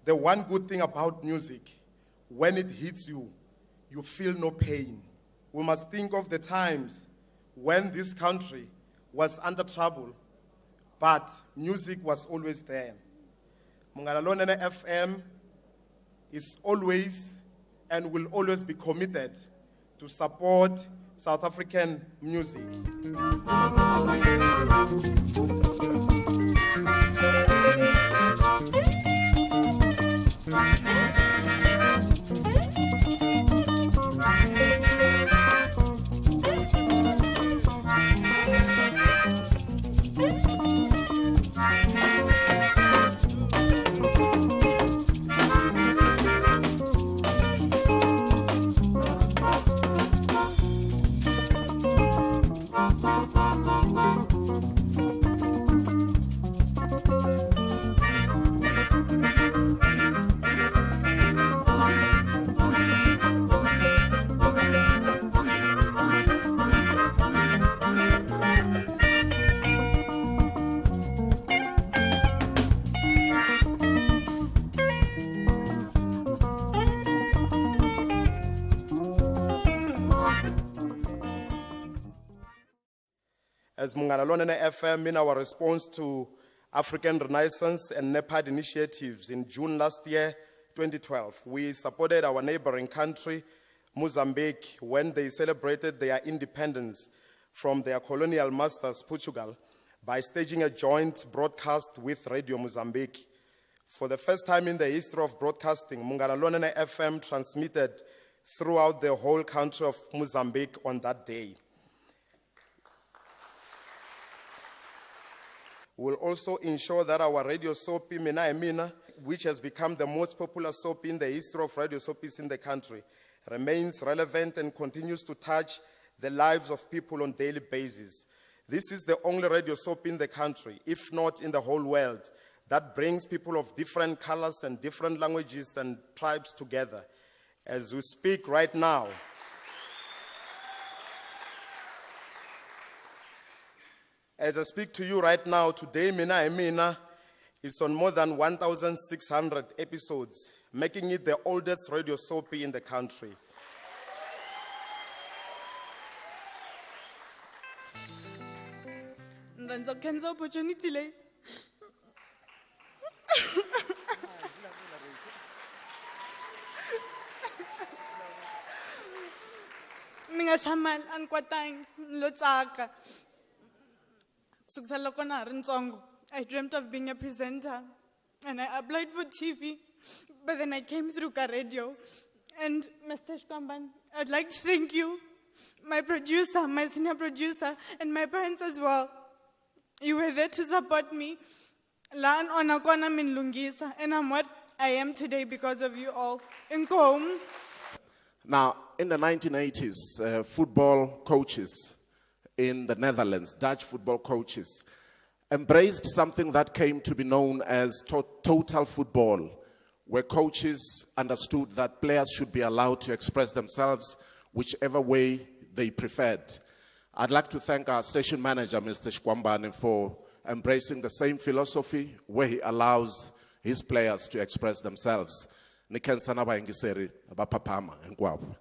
The one good thing about music, when it hits you, you feel no pain. We must think of the times when this country was under trouble, but music was always there. Munghana Lonene FM is always and will always be committed to support South African music. As Munghana Lonene FM, in our response to African Renaissance and NEPAD initiatives in June last year, 2012, we supported our neighboring country, Mozambique, when they celebrated their independence from their colonial masters, Portugal, by staging a joint broadcast with Radio Mozambique. For the first time in the history of broadcasting, Munghana Lonene FM transmitted throughout the whole country of Mozambique on that day. We'll also ensure that our radio soap, Mina and Mina, which has become the most popular soap in the history of radio soaps in the country, remains relevant and continues to touch the lives of people on a daily basis. This is the only radio soap in the country, if not in the whole world, that brings people of different colors and different languages and tribes together. As we speak right now, as I speak to you right now, today, Mina and Mina is on more than 1,600 episodes, making it the oldest radio soap in the country. Opportunity. Minga shamal an kwatang lotsaka. I dreamt of being a presenter and I applied for TV, but then I came through radio. And Mr. Shkamban, I'd like to thank you, my producer, my senior producer, and my parents as well. You were there to support me. And I'm what I am today because of you all. Now, in the 1980s, football coaches in the Netherlands, Dutch football coaches, embraced something that came to be known as total football, where coaches understood that players should be allowed to express themselves whichever way they preferred. I'd like to thank our station manager, Mr. Shkwambane, for embracing the same philosophy where he allows his players to express themselves. Nikensana ba engiseri ba papama enkwapo.